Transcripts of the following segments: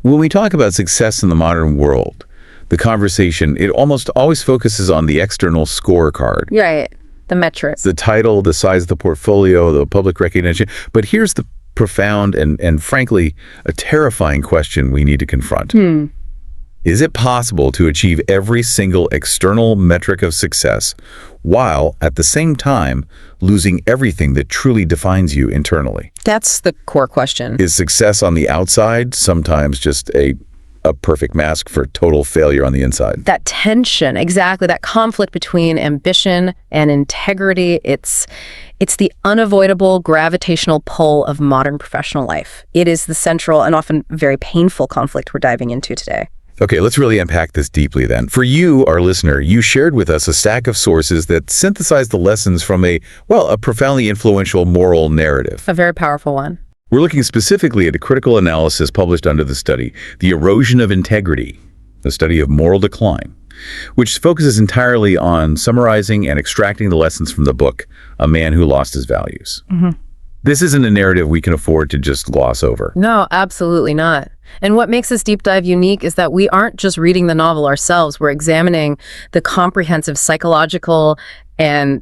When we talk about success in the modern world, the conversation, it almost always focuses on the external scorecard. Right. The metrics. The title, the size of the portfolio, the public recognition. But here's the profound and frankly, a terrifying question we need to confront. Is it possible to achieve every single external metric of success while, at the same time, losing everything that truly defines you internally? That's the core question. Is success on the outside sometimes just a perfect mask for total failure on the inside? That tension, exactly, that conflict between ambition and integrity, it's the unavoidable gravitational pull of modern professional life. It is the central and often very painful conflict we're diving into today. Okay, let's really unpack this deeply then. For you, our listener, you shared with us a stack of sources that synthesize the lessons from a profoundly influential moral narrative. A very powerful one. We're looking specifically at a critical analysis published under the study, The Erosion of Integrity, the study of moral decline, which focuses entirely on summarizing and extracting the lessons from the book, A Man Who Lost His Values. This isn't a narrative we can afford to just gloss over. No, absolutely not. And what makes this deep dive unique is that we aren't just reading the novel ourselves. We're examining the comprehensive psychological and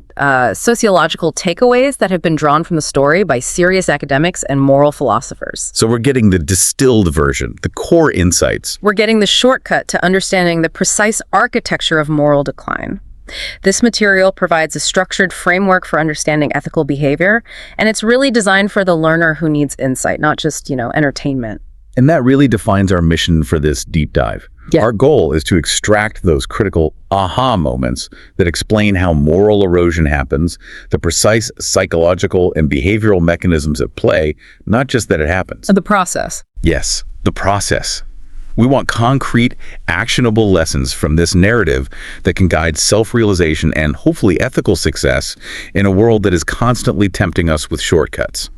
sociological takeaways that have been drawn from the story by serious academics and moral philosophers. So we're getting the distilled version, the core insights. We're getting the shortcut to understanding the precise architecture of moral decline. This material provides a structured framework for understanding ethical behavior, and it's really designed for the learner who needs insight, not just, entertainment. And that really defines our mission for this deep dive. Yeah. Our goal is to extract those critical aha moments that explain how moral erosion happens, the precise psychological and behavioral mechanisms at play, not just that it happens. The process. Yes, the process. We want concrete, actionable lessons from this narrative that can guide self-realization and hopefully ethical success in a world that is constantly tempting us with shortcuts.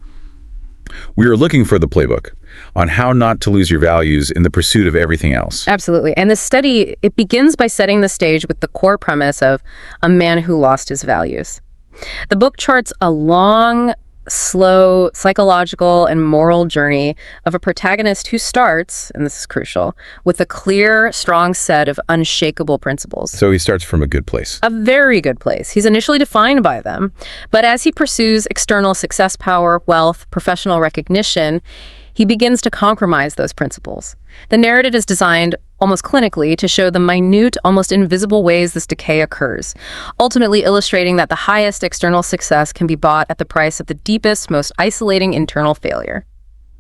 We are looking for the playbook on how not to lose your values in the pursuit of everything else. Absolutely. And this study, it begins by setting the stage with the core premise of a man who lost his values. The book charts a long, slow psychological and moral journey of a protagonist who starts, and this is crucial, with a clear, strong set of unshakable principles. So he starts from a good place. A very good place. He's initially defined by them, but as he pursues external success, power, wealth, professional recognition, he begins to compromise those principles. The narrative is designed almost clinically to show the minute, almost invisible ways this decay occurs, ultimately illustrating that the highest external success can be bought at the price of the deepest, most isolating internal failure.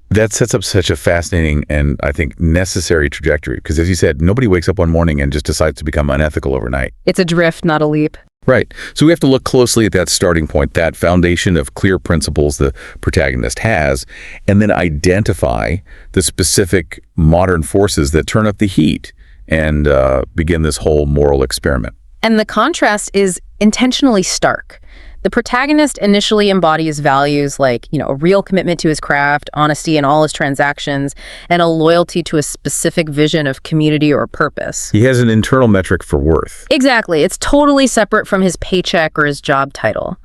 That sets up such a fascinating and, I think, necessary trajectory, because as you said, nobody wakes up one morning and just decides to become unethical overnight. It's a drift, not a leap. Right. So we have to look closely at that starting point, that foundation of clear principles the protagonist has, and then identify the specific modern forces that turn up the heat and begin this whole moral experiment. And the contrast is intentionally stark. The protagonist initially embodies values like, a real commitment to his craft, honesty in all his transactions, and a loyalty to a specific vision of community or purpose. He has an internal metric for worth. Exactly. It's totally separate from his paycheck or his job title.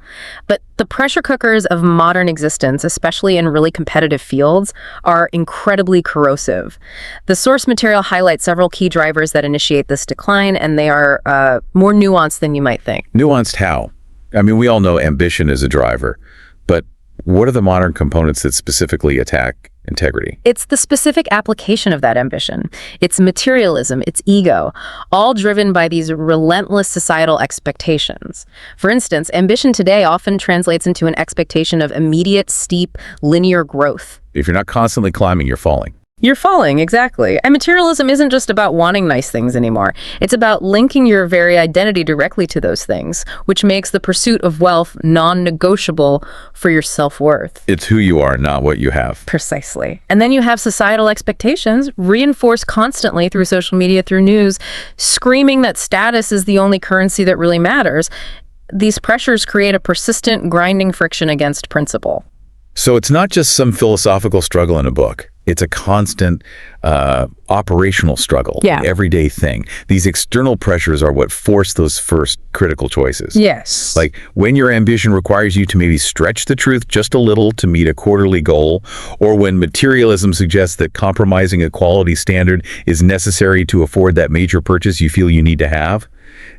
But the pressure cookers of modern existence, especially in really competitive fields, are incredibly corrosive. The source material highlights several key drivers that initiate this decline, and they are more nuanced than you might think. Nuanced how? I mean, we all know ambition is a driver, but what are the modern components that specifically attack integrity? It's the specific application of that ambition. It's materialism, it's ego, all driven by these relentless societal expectations. For instance, ambition today often translates into an expectation of immediate, steep, linear growth. If you're not constantly climbing, you're falling. You're falling, exactly. And materialism isn't just about wanting nice things anymore. It's about linking your very identity directly to those things, which makes the pursuit of wealth non-negotiable for your self-worth. It's who you are, not what you have. Precisely. And then you have societal expectations, reinforced constantly through social media, through news, screaming that status is the only currency that really matters. These pressures create a persistent, grinding friction against principle. So it's not just some philosophical struggle in a book. It's a constant operational struggle, Yeah. everyday thing. These external pressures are what force those first critical choices. Yes. Like when your ambition requires you to maybe stretch the truth just a little to meet a quarterly goal, or when materialism suggests that compromising a quality standard is necessary to afford that major purchase you feel you need to have,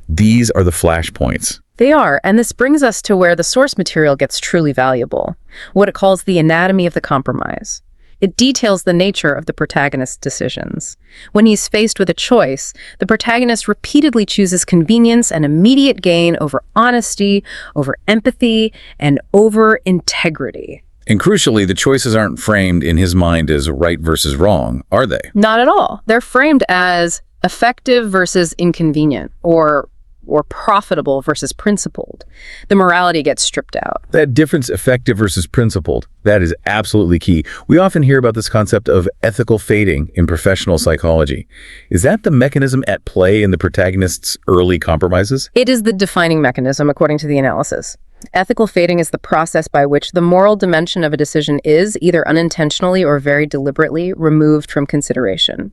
these are the flashpoints. They are, and this brings us to where the source material gets truly valuable, what it calls the anatomy of the compromise. It details the nature of the protagonist's decisions. When he's faced with a choice, the protagonist repeatedly chooses convenience and immediate gain over honesty, over empathy, and over integrity. And crucially, the choices aren't framed in his mind as right versus wrong, are they? Not at all. They're framed as effective versus inconvenient, or profitable versus principled. The morality gets stripped out. That difference, effective versus principled, that is absolutely key. We often hear about this concept of ethical fating in professional psychology. Is that the mechanism at play in the protagonist's early compromises? It is the defining mechanism, according to the analysis. Ethical fating is the process by which the moral dimension of a decision is, either unintentionally or very deliberately, removed from consideration.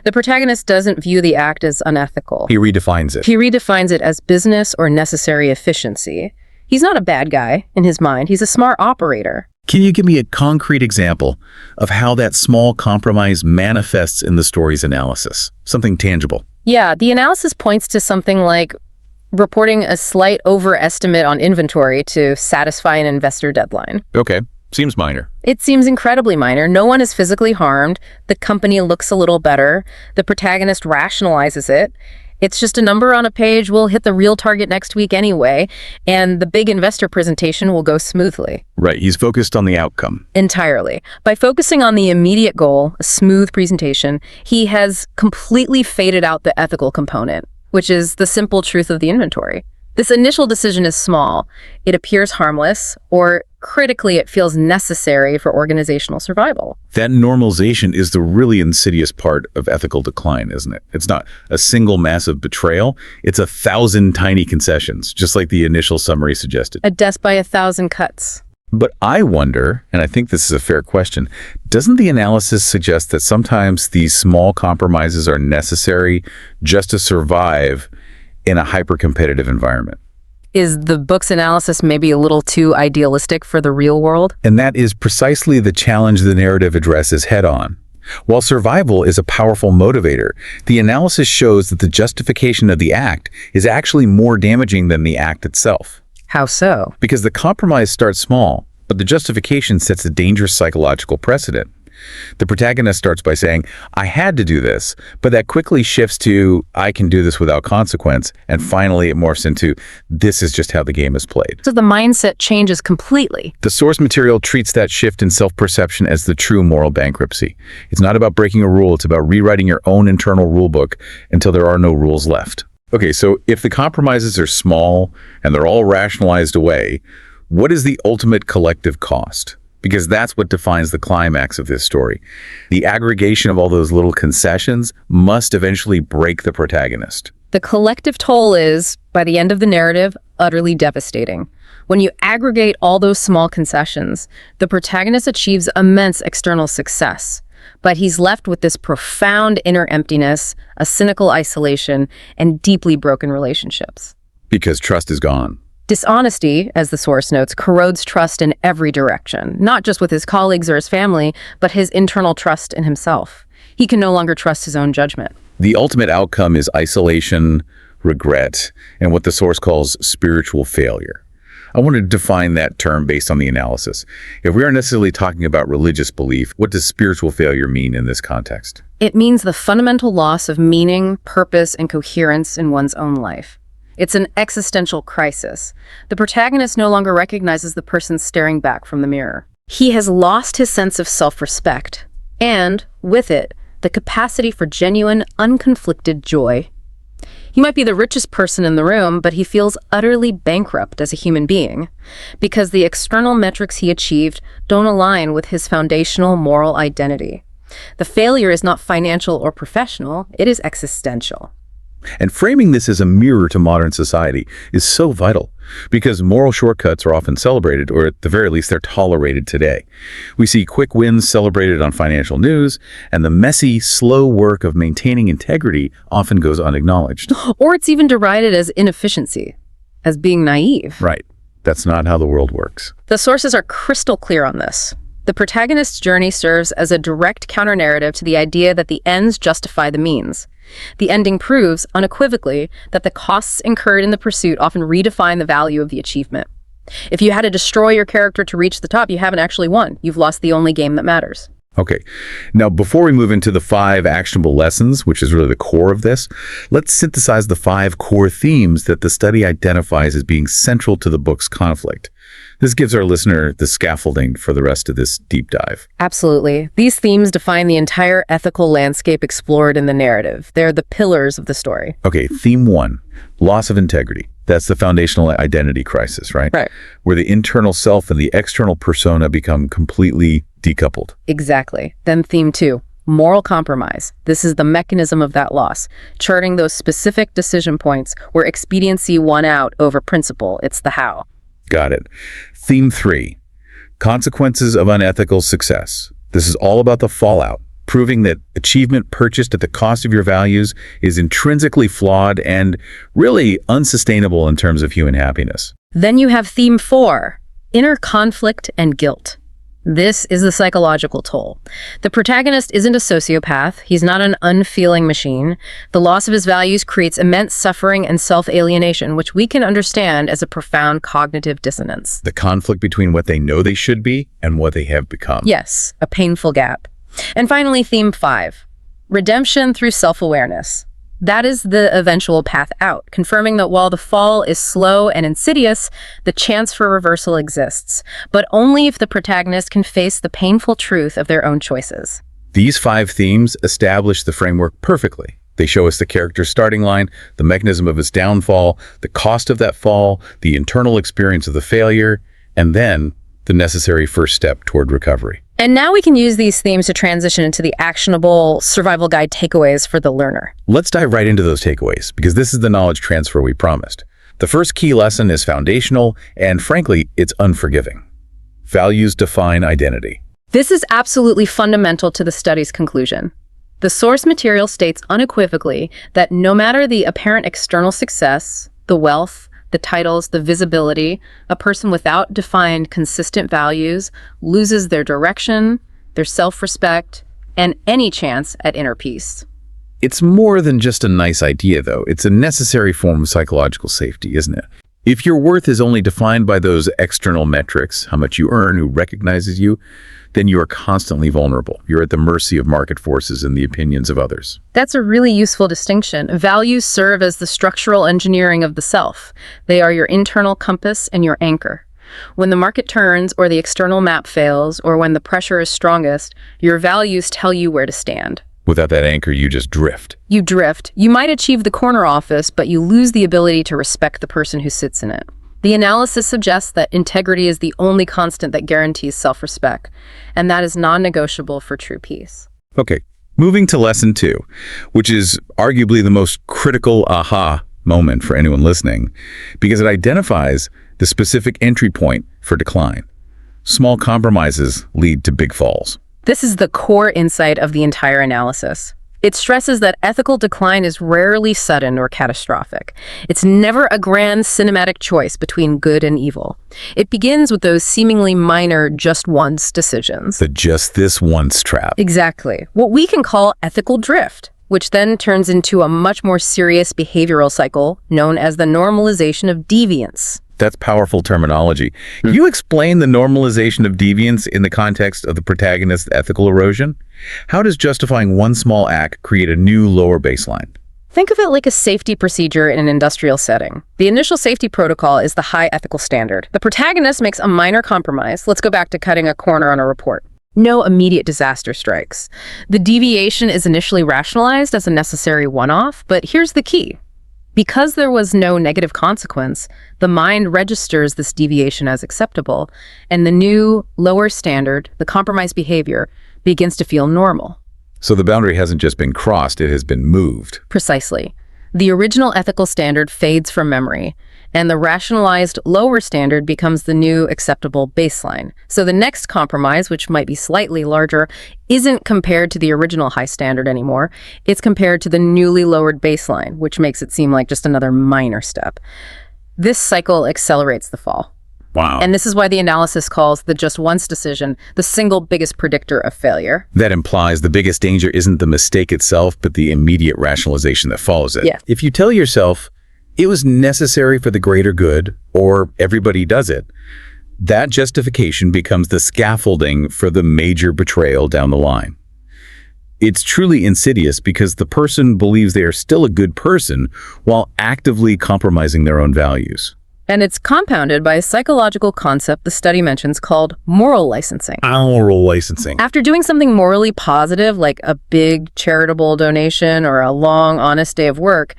The protagonist doesn't view the act as unethical. He redefines it. He redefines it as business or necessary efficiency. He's not a bad guy in his mind. He's a smart operator. Can you give me a concrete example of how that small compromise manifests in the story's analysis? Something tangible. Yeah, the analysis points to something like reporting a slight overestimate on inventory to satisfy an investor deadline. Okay, seems minor. It seems incredibly minor. No one is physically harmed. The company looks a little better. The protagonist rationalizes it. It's just a number on a page. We'll hit the real target next week anyway, and the big investor presentation will go smoothly. Right, he's focused on the outcome. Entirely. By focusing on the immediate goal, a smooth presentation, he has completely faded out the ethical component, which is the simple truth of the inventory. This initial decision is small. It appears harmless, or critically, it feels necessary for organizational survival. That normalization is the really insidious part of ethical decline, isn't it? It's not a single massive betrayal. It's 1,000 tiny concessions, just like the initial summary suggested. A death by 1,000 cuts. But I wonder, and I think this is a fair question, doesn't the analysis suggest that sometimes these small compromises are necessary just to survive in a hyper-competitive environment? Is the book's analysis maybe a little too idealistic for the real world? And that is precisely the challenge the narrative addresses head-on. While survival is a powerful motivator, the analysis shows that the justification of the act is actually more damaging than the act itself. How so? Because the compromise starts small, but the justification sets a dangerous psychological precedent. The protagonist starts by saying, I had to do this, but that quickly shifts to, I can do this without consequence, and finally it morphs into, this is just how the game is played. So the mindset changes completely. The source material treats that shift in self-perception as the true moral bankruptcy. It's not about breaking a rule, it's about rewriting your own internal rulebook until there are no rules left. Okay, so if the compromises are small and they're all rationalized away, what is the ultimate collective cost? Because that's what defines the climax of this story. The aggregation of all those little concessions must eventually break the protagonist. The collective toll is, by the end of the narrative, utterly devastating. When you aggregate all those small concessions, the protagonist achieves immense external success. But he's left with this profound inner emptiness, a cynical isolation, and deeply broken relationships. Because trust is gone. Dishonesty, as the source notes, corrodes trust in every direction, not just with his colleagues or his family, but his internal trust in himself. He can no longer trust his own judgment. The ultimate outcome is isolation, regret, and what the source calls spiritual failure. I want to define that term based on the analysis. If we aren't necessarily talking about religious belief, what does spiritual failure mean in this context? It means the fundamental loss of meaning, purpose, and coherence in one's own life. It's an existential crisis. The protagonist no longer recognizes the person staring back from the mirror. He has lost his sense of self-respect, and, with it, the capacity for genuine, unconflicted joy. He might be the richest person in the room, but he feels utterly bankrupt as a human being, because the external metrics he achieved don't align with his foundational moral identity. The failure is not financial or professional, it is existential. And framing this as a mirror to modern society is so vital because moral shortcuts are often celebrated, or at the very least, they're tolerated today. We see quick wins celebrated on financial news, and the messy, slow work of maintaining integrity often goes unacknowledged. Or it's even derided as inefficiency, as being naive. Right. That's not how the world works. The sources are crystal clear on this. The protagonist's journey serves as a direct counter-narrative to the idea that the ends justify the means. The ending proves, unequivocally, that the costs incurred in the pursuit often redefine the value of the achievement. If you had to destroy your character to reach the top, you haven't actually won. You've lost the only game that matters. Okay. Now, before we move into the 5 actionable lessons, which is really the core of this, let's synthesize the 5 core themes that the study identifies as being central to the book's conflict. This gives our listener the scaffolding for the rest of this deep dive. Absolutely. These themes define the entire ethical landscape explored in the narrative. They're the pillars of the story. Okay, theme 1, loss of integrity. That's the foundational identity crisis, right? Right. Where the internal self and the external persona become completely decoupled. Exactly. Then theme 2, moral compromise. This is the mechanism of that loss, charting those specific decision points where expediency won out over principle. It's the how. Got it. Theme 3, consequences of unethical success. This is all about the fallout, proving that achievement purchased at the cost of your values is intrinsically flawed and really unsustainable in terms of human happiness. Then you have theme 4, inner conflict and guilt. This is the psychological toll. The protagonist isn't a sociopath. He's not an unfeeling machine. The loss of his values creates immense suffering and self-alienation, which we can understand as a profound cognitive dissonance. The conflict between what they know they should be and what they have become. Yes, a painful gap. And finally, theme 5, redemption through self-awareness. That is the eventual path out, confirming that while the fall is slow and insidious, the chance for reversal exists, but only if the protagonist can face the painful truth of their own choices. These 5 themes establish the framework perfectly. They show us the character's starting line, the mechanism of his downfall, the cost of that fall, the internal experience of the failure, and then the necessary first step toward recovery. And now we can use these themes to transition into the actionable survival guide takeaways for the learner. Let's dive right into those takeaways, because this is the knowledge transfer we promised. The first key lesson is foundational, and frankly, it's unforgiving. Values define identity. This is absolutely fundamental to the study's conclusion. The source material states unequivocally that no matter the apparent external success, the wealth, the titles, the visibility, a person without defined, consistent values loses their direction, their self-respect, and any chance at inner peace. It's more than just a nice idea, though. It's a necessary form of psychological safety, isn't it? If your worth is only defined by those external metrics, how much you earn, who recognizes you, then you are constantly vulnerable. You're at the mercy of market forces and the opinions of others. That's a really useful distinction. Values serve as the structural engineering of the self. They are your internal compass and your anchor. When the market turns or the external map fails or when the pressure is strongest, your values tell you where to stand. Without that anchor, you just drift. You drift. You might achieve the corner office, but you lose the ability to respect the person who sits in it. The analysis suggests that integrity is the only constant that guarantees self-respect, and that is non-negotiable for true peace. Okay, moving to lesson 2, which is arguably the most critical aha moment for anyone listening, because it identifies the specific entry point for decline. Small compromises lead to big falls. This is the core insight of the entire analysis. It stresses that ethical decline is rarely sudden or catastrophic. It's never a grand cinematic choice between good and evil. It begins with those seemingly minor just once decisions. The just this once trap. Exactly. What we can call ethical drift, which then turns into a much more serious behavioral cycle known as the normalization of deviance. That's powerful terminology. Can you explain the normalization of deviance in the context of the protagonist's ethical erosion? How does justifying one small act create a new lower baseline? Think of it like a safety procedure in an industrial setting. The initial safety protocol is the high ethical standard. The protagonist makes a minor compromise. Let's go back to cutting a corner on a report. No immediate disaster strikes. The deviation is initially rationalized as a necessary one-off, but here's the key. Because there was no negative consequence, the mind registers this deviation as acceptable, and the new, lower standard, the compromised behavior, begins to feel normal. So the boundary hasn't just been crossed, it has been moved. Precisely. The original ethical standard fades from memory, and the rationalized lower standard becomes the new acceptable baseline. So the next compromise, which might be slightly larger, isn't compared to the original high standard anymore. It's compared to the newly lowered baseline, which makes it seem like just another minor step. This cycle accelerates the fall. Wow. And this is why the analysis calls the just once decision the single biggest predictor of failure. That implies the biggest danger isn't the mistake itself, but the immediate rationalization that follows it. Yeah. If you tell yourself, it was necessary for the greater good, or everybody does it, that justification becomes the scaffolding for the major betrayal down the line. It's truly insidious because the person believes they are still a good person while actively compromising their own values. And it's compounded by a psychological concept the study mentions called moral licensing. Moral licensing. After doing something morally positive, like a big charitable donation or a long, honest day of work,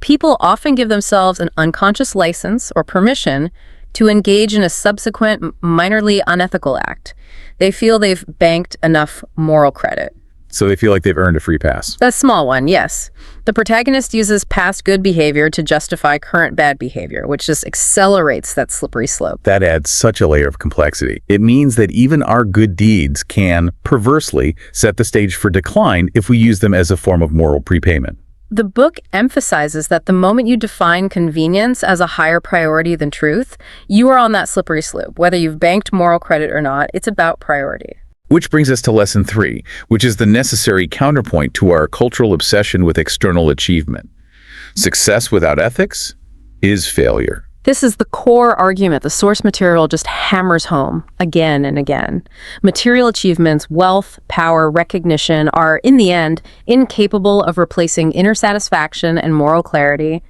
people often give themselves an unconscious license or permission to engage in a subsequent, minorly unethical act. They feel they've banked enough moral credit. So they feel like they've earned a free pass. A small one, yes. The protagonist uses past good behavior to justify current bad behavior, which just accelerates that slippery slope. That adds such a layer of complexity. It means that even our good deeds can, perversely, set the stage for decline if we use them as a form of moral prepayment. The book emphasizes that the moment you define convenience as a higher priority than truth, you are on that slippery slope. Whether you've banked moral credit or not, it's about priority. Which brings us to lesson 3, which is the necessary counterpoint to our cultural obsession with external achievement. Success without ethics is failure. This is the core argument the source material just hammers home again and again. Material achievements, wealth, power, recognition are, in the end, incapable of replacing inner satisfaction and moral clarity.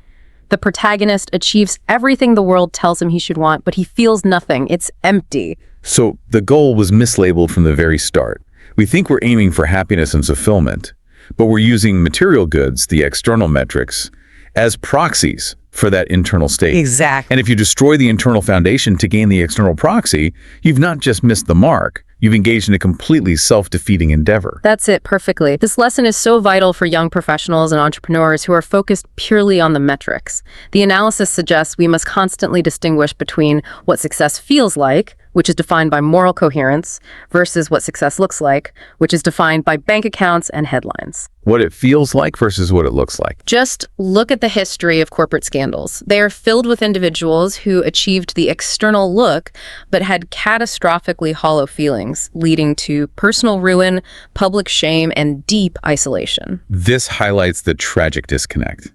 The protagonist achieves everything the world tells him he should want, but he feels nothing. It's empty. So the goal was mislabeled from the very start. We think we're aiming for happiness and fulfillment, but we're using material goods, the external metrics, as proxies for that internal state. Exactly. And if you destroy the internal foundation to gain the external proxy, you've not just missed the mark, you've engaged in a completely self-defeating endeavor. That's it perfectly. This lesson is so vital for young professionals and entrepreneurs who are focused purely on the metrics. The analysis suggests we must constantly distinguish between what success feels like, which is defined by moral coherence, versus what success looks like, which is defined by bank accounts and headlines. What it feels like versus what it looks like. Just look at the history of corporate scandals. They are filled with individuals who achieved the external look, but had catastrophically hollow feelings, leading to personal ruin, public shame, and deep isolation. This highlights the tragic disconnect.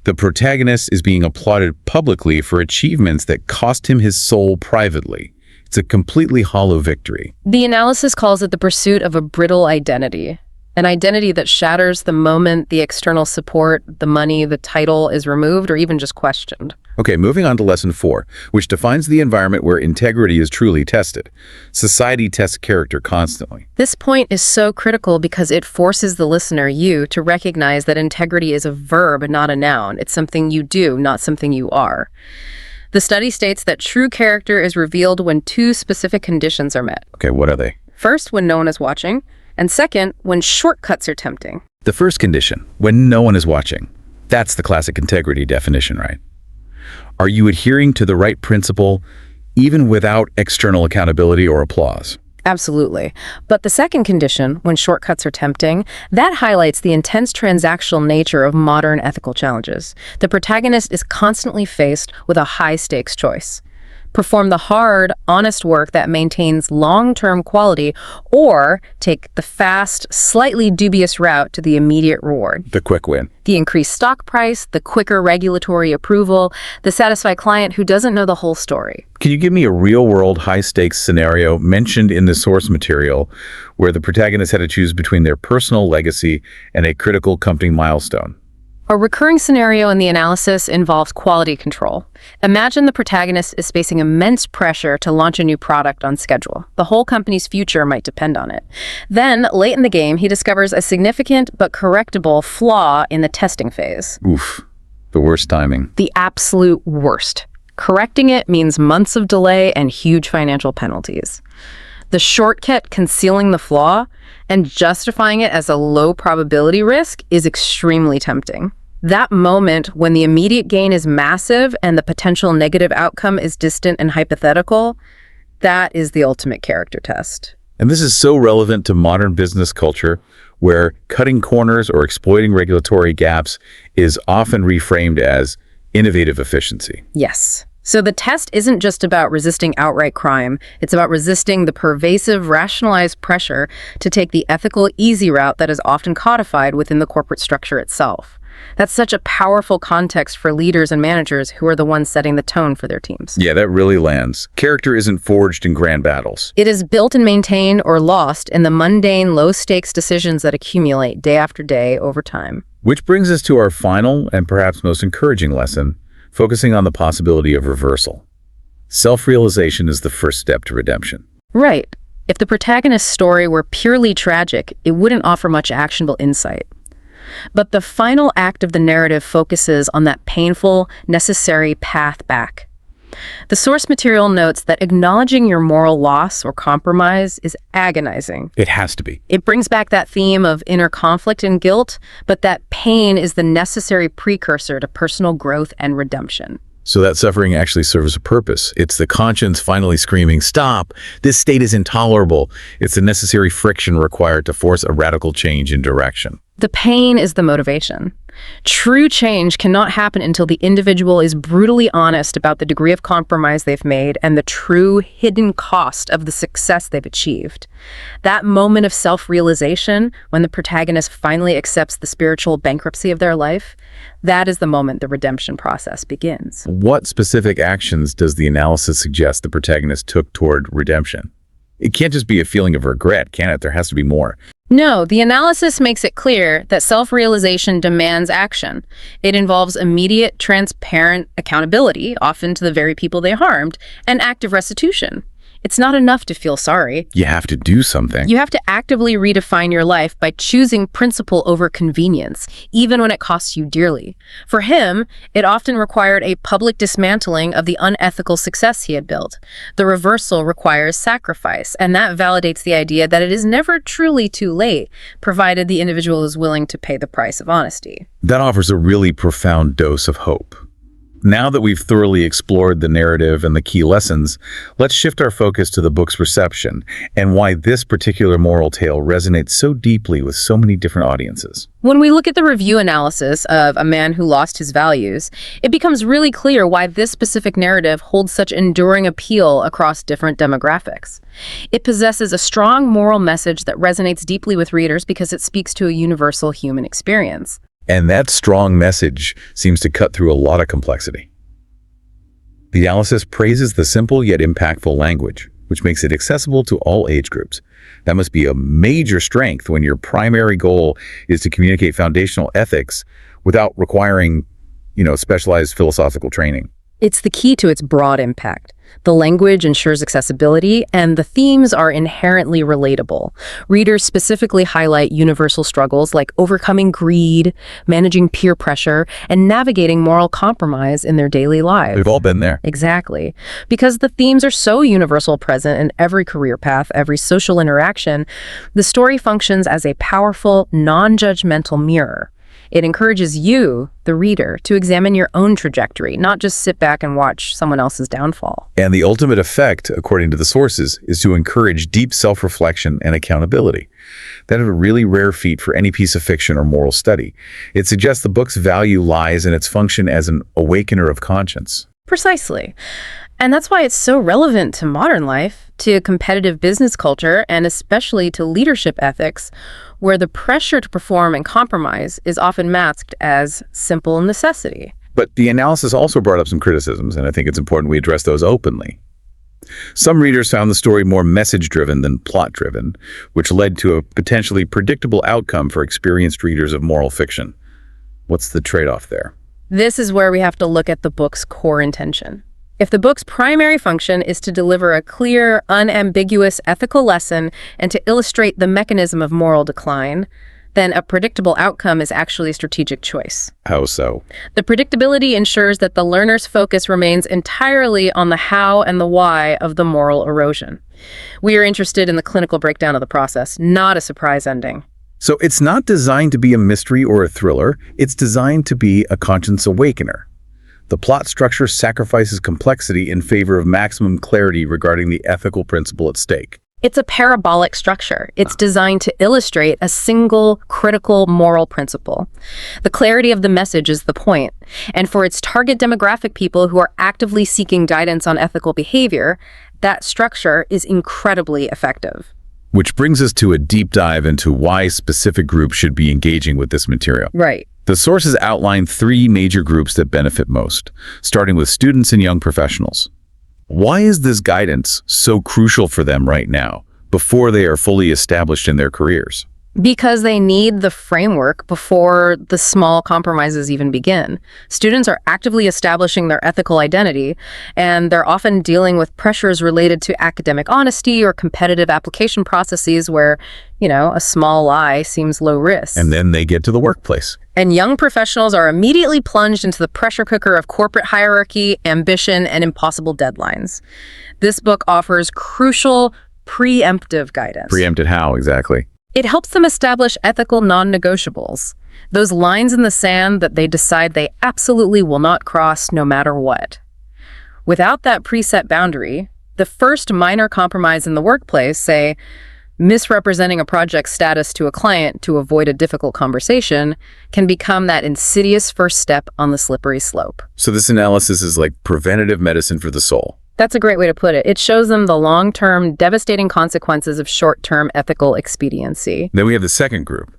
The protagonist is being applauded publicly for achievements that cost him his soul privately. It's a completely hollow victory. The analysis calls it the pursuit of a brittle identity, an identity that shatters the moment the external support, the money, the title is removed or even just questioned. Okay, moving on to lesson 4, which defines the environment where integrity is truly tested. Society tests character constantly. This point is so critical because it forces the listener, you, to recognize that integrity is a verb, not a noun. It's something you do, not something you are. The study states that true character is revealed when 2 specific conditions are met. Okay, what are they? First, when no one is watching, and second, when shortcuts are tempting. The first condition, when no one is watching. That's the classic integrity definition, right? Are you adhering to the right principle even without external accountability or applause? Absolutely. But the second condition, when shortcuts are tempting, that highlights the intense transactional nature of modern ethical challenges. The protagonist is constantly faced with a high-stakes choice. Perform the hard, honest work that maintains long-term quality, or take the fast, slightly dubious route to the immediate reward. The quick win. The increased stock price, the quicker regulatory approval, the satisfied client who doesn't know the whole story. Can you give me a real-world high-stakes scenario mentioned in the source material where the protagonist had to choose between their personal legacy and a critical company milestone? A recurring scenario in the analysis involves quality control. Imagine the protagonist is facing immense pressure to launch a new product on schedule. The whole company's future might depend on it. Then, late in the game, he discovers a significant but correctable flaw in the testing phase. Oof, the worst timing. The absolute worst. Correcting it means months of delay and huge financial penalties. The shortcut concealing the flaw and justifying it as a low probability risk is extremely tempting. That moment when the immediate gain is massive and the potential negative outcome is distant and hypothetical, that is the ultimate character test. And this is so relevant to modern business culture, where cutting corners or exploiting regulatory gaps is often reframed as innovative efficiency. Yes. So the test isn't just about resisting outright crime. It's about resisting the pervasive, rationalized pressure to take the ethical, easy route that is often codified within the corporate structure itself. That's such a powerful context for leaders and managers who are the ones setting the tone for their teams. Yeah, that really lands. Character isn't forged in grand battles. It is built and maintained or lost in the mundane, low-stakes decisions that accumulate day after day over time. Which brings us to our final and perhaps most encouraging lesson, focusing on the possibility of reversal. Self-realization is the first step to redemption. Right. If the protagonist's story were purely tragic, it wouldn't offer much actionable insight. But the final act of the narrative focuses on that painful, necessary path back. The source material notes that acknowledging your moral loss or compromise is agonizing. It has to be. It brings back that theme of inner conflict and guilt, but that pain is the necessary precursor to personal growth and redemption. So that suffering actually serves a purpose. It's the conscience finally screaming, "Stop! This state is intolerable." It's the necessary friction required to force a radical change in direction. The pain is the motivation. True change cannot happen until the individual is brutally honest about the degree of compromise they've made and the true hidden cost of the success they've achieved. That moment of self-realization, when the protagonist finally accepts the spiritual bankruptcy of their life, that is the moment the redemption process begins. What specific actions does the analysis suggest the protagonist took toward redemption? It can't just be a feeling of regret, can it? There has to be more. No, the analysis makes it clear that self-realization demands action. It involves immediate, transparent accountability, often to the very people they harmed, and active restitution. It's not enough to feel sorry. You have to do something. You have to actively redefine your life by choosing principle over convenience, even when it costs you dearly. For him, it often required a public dismantling of the unethical success he had built. The reversal requires sacrifice, and that validates the idea that it is never truly too late, provided the individual is willing to pay the price of honesty. That offers a really profound dose of hope. Now that we've thoroughly explored the narrative and the key lessons, let's shift our focus to the book's reception and why this particular moral tale resonates so deeply with so many different audiences. When we look at the review analysis of A Man Who Lost His Values, it becomes really clear why this specific narrative holds such enduring appeal across different demographics. It possesses a strong moral message that resonates deeply with readers because it speaks to a universal human experience. And that strong message seems to cut through a lot of complexity. The analysis praises the simple yet impactful language, which makes it accessible to all age groups. That must be a major strength when your primary goal is to communicate foundational ethics without requiring, specialized philosophical training. It's the key to its broad impact. The language ensures accessibility, and the themes are inherently relatable. Readers specifically highlight universal struggles like overcoming greed, managing peer pressure, and navigating moral compromise in their daily lives. We've all been there. Exactly. Because the themes are so universal present in every career path, every social interaction, the story functions as a powerful, non-judgmental mirror. It encourages you, the reader, to examine your own trajectory, not just sit back and watch someone else's downfall. And the ultimate effect, according to the sources, is to encourage deep self-reflection and accountability. That is a really rare feat for any piece of fiction or moral study. It suggests the book's value lies in its function as an awakener of conscience. Precisely. And that's why it's so relevant to modern life, to competitive business culture, and especially to leadership ethics, where the pressure to perform and compromise is often masked as simple necessity. But the analysis also brought up some criticisms, and I think it's important we address those openly. Some readers found the story more message-driven than plot-driven, which led to a potentially predictable outcome for experienced readers of moral fiction. What's the trade-off there? This is where we have to look at the book's core intention. If the book's primary function is to deliver a clear, unambiguous ethical lesson and to illustrate the mechanism of moral decline, then a predictable outcome is actually a strategic choice. How so? The predictability ensures that the learner's focus remains entirely on the how and the why of the moral erosion. We are interested in the clinical breakdown of the process, not a surprise ending. So it's not designed to be a mystery or a thriller, it's designed to be a conscience awakener. The plot structure sacrifices complexity in favor of maximum clarity regarding the ethical principle at stake. It's a parabolic structure. It's designed to illustrate a single critical moral principle. The clarity of the message is the point. And for its target demographic, people who are actively seeking guidance on ethical behavior, that structure is incredibly effective. Which brings us to a deep dive into why specific groups should be engaging with this material. Right. The sources outline 3 major groups that benefit most, starting with students and young professionals. Why is this guidance so crucial for them right now, before they are fully established in their careers? Because they need the framework before the small compromises even begin. Students are actively establishing their ethical identity, and they're often dealing with pressures related to academic honesty or competitive application processes where, a small lie seems low risk. And then they get to the workplace. And young professionals are immediately plunged into the pressure cooker of corporate hierarchy, ambition, and impossible deadlines. This book offers crucial preemptive guidance. Preempted how, exactly? It helps them establish ethical non-negotiables, those lines in the sand that they decide they absolutely will not cross no matter what. Without that preset boundary, the first minor compromise in the workplace, say, misrepresenting a project's status to a client to avoid a difficult conversation, can become that insidious first step on the slippery slope. So this analysis is like preventative medicine for the soul. That's a great way to put it. It shows them the long-term, devastating consequences of short-term ethical expediency. Then we have the second group,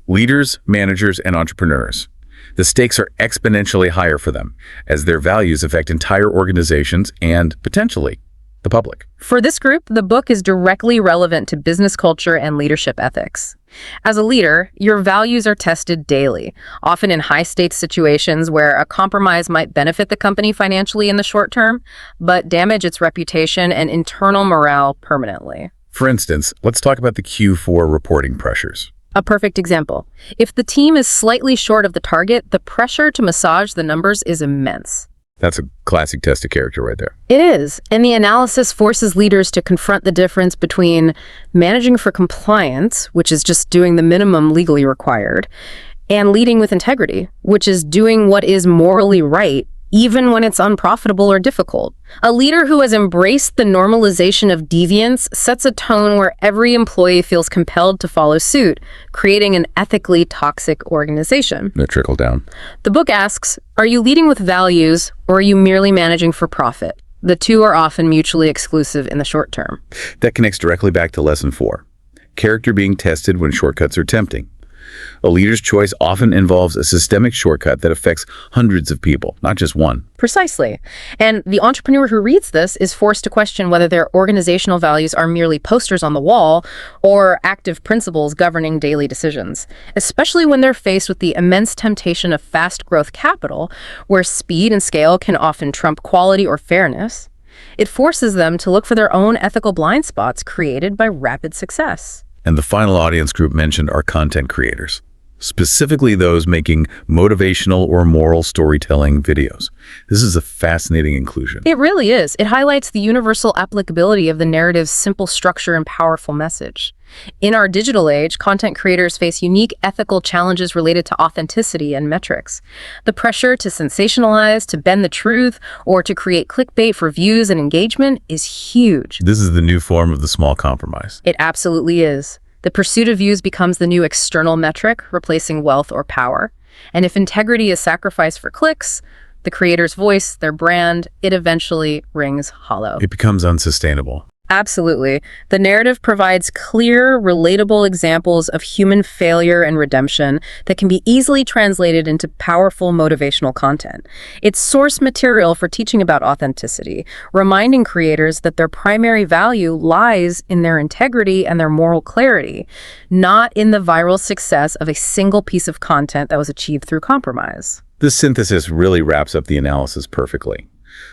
leaders, managers, and entrepreneurs. The stakes are exponentially higher for them, as their values affect entire organizations and, potentially, the public. For this group, the book is directly relevant to business culture and leadership ethics. As a leader, your values are tested daily, often in high-stakes situations where a compromise might benefit the company financially in the short term, but damage its reputation and internal morale permanently. For instance, let's talk about the Q4 reporting pressures. A perfect example. If the team is slightly short of the target, the pressure to massage the numbers is immense. That's a classic test of character right there. It is, and the analysis forces leaders to confront the difference between managing for compliance, which is just doing the minimum legally required, and leading with integrity, which is doing what is morally right, even when it's unprofitable or difficult. A leader who has embraced the normalization of deviance sets a tone where every employee feels compelled to follow suit, creating an ethically toxic organization. The trickle down. The book asks, are you leading with values, or are you merely managing for profit? The two are often mutually exclusive in the short term. That connects directly back to lesson 4. Character being tested when shortcuts are tempting. A leader's choice often involves a systemic shortcut that affects hundreds of people, not just one. Precisely. And the entrepreneur who reads this is forced to question whether their organizational values are merely posters on the wall or active principles governing daily decisions, especially when they're faced with the immense temptation of fast growth capital, where speed and scale can often trump quality or fairness. It forces them to look for their own ethical blind spots created by rapid success. And the final audience group mentioned are content creators, specifically those making motivational or moral storytelling videos. This is a fascinating inclusion. It really is. It highlights the universal applicability of the narrative's simple structure and powerful message. In our digital age, content creators face unique ethical challenges related to authenticity and metrics. The pressure to sensationalize, to bend the truth, or to create clickbait for views and engagement is huge. This is the new form of the small compromise. It absolutely is. The pursuit of views becomes the new external metric, replacing wealth or power. And if integrity is sacrificed for clicks, the creator's voice, their brand, it eventually rings hollow. It becomes unsustainable. Absolutely. The narrative provides clear, relatable examples of human failure and redemption that can be easily translated into powerful motivational content. It's source material for teaching about authenticity, reminding creators that their primary value lies in their integrity and their moral clarity, not in the viral success of a single piece of content that was achieved through compromise. This synthesis really wraps up the analysis perfectly.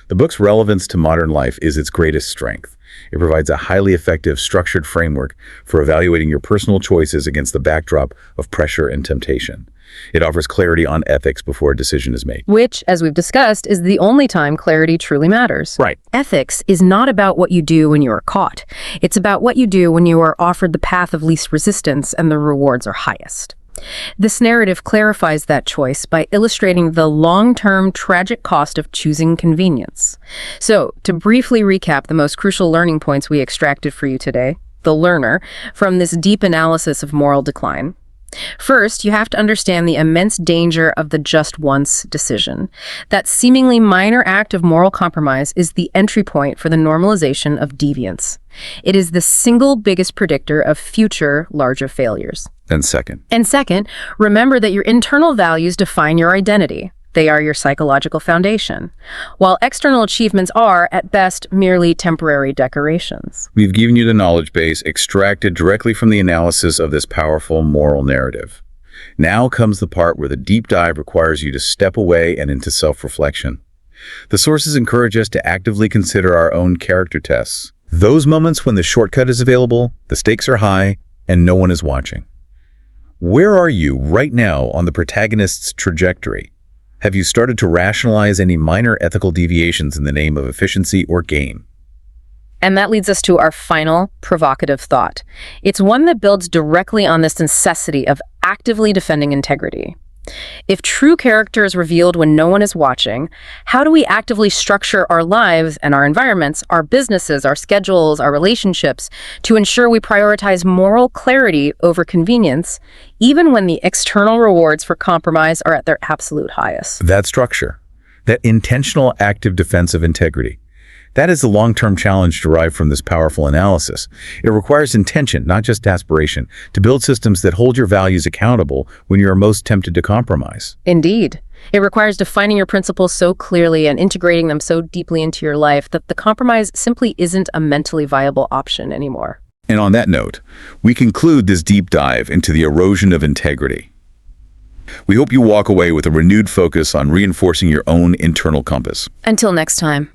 The book's relevance to modern life is its greatest strength. It provides a highly effective, structured framework for evaluating your personal choices against the backdrop of pressure and temptation. It offers clarity on ethics before a decision is made. Which, as we've discussed, is the only time clarity truly matters. Right. Ethics is not about what you do when you are caught. It's about what you do when you are offered the path of least resistance and the rewards are highest. This narrative clarifies that choice by illustrating the long-term tragic cost of choosing convenience. So, to briefly recap the most crucial learning points we extracted for you today, the learner, from this deep analysis of moral decline. First, you have to understand the immense danger of the just once decision. That seemingly minor act of moral compromise is the entry point for the normalization of deviance. It is the single biggest predictor of future larger failures. And second, remember that your internal values define your identity. They are your psychological foundation, while external achievements are, at best, merely temporary decorations. we've given you the knowledge base extracted directly from the analysis of this powerful moral narrative. Now comes the part where the deep dive requires you to step away and into self-reflection. The sources encourage us to actively consider our own character tests. Those moments when the shortcut is available, the stakes are high, and no one is watching. Where are you right now on the protagonist's trajectory? Have you started to rationalize any minor ethical deviations in the name of efficiency or gain? And that leads us to our final provocative thought. It's one that builds directly on this necessity of actively defending integrity. If true character is revealed when no one is watching, how do we actively structure our lives and our environments, our businesses, our schedules, our relationships, to ensure we prioritize moral clarity over convenience, even when the external rewards for compromise are at their absolute highest? That structure, that intentional active defense of integrity, that is the long-term challenge derived from this powerful analysis. It requires intention, not just aspiration, to build systems that hold your values accountable when you are most tempted to compromise. Indeed. It requires defining your principles so clearly and integrating them so deeply into your life that the compromise simply isn't a mentally viable option anymore. And on that note, we conclude this deep dive into the erosion of integrity. We hope you walk away with a renewed focus on reinforcing your own internal compass. Until next time.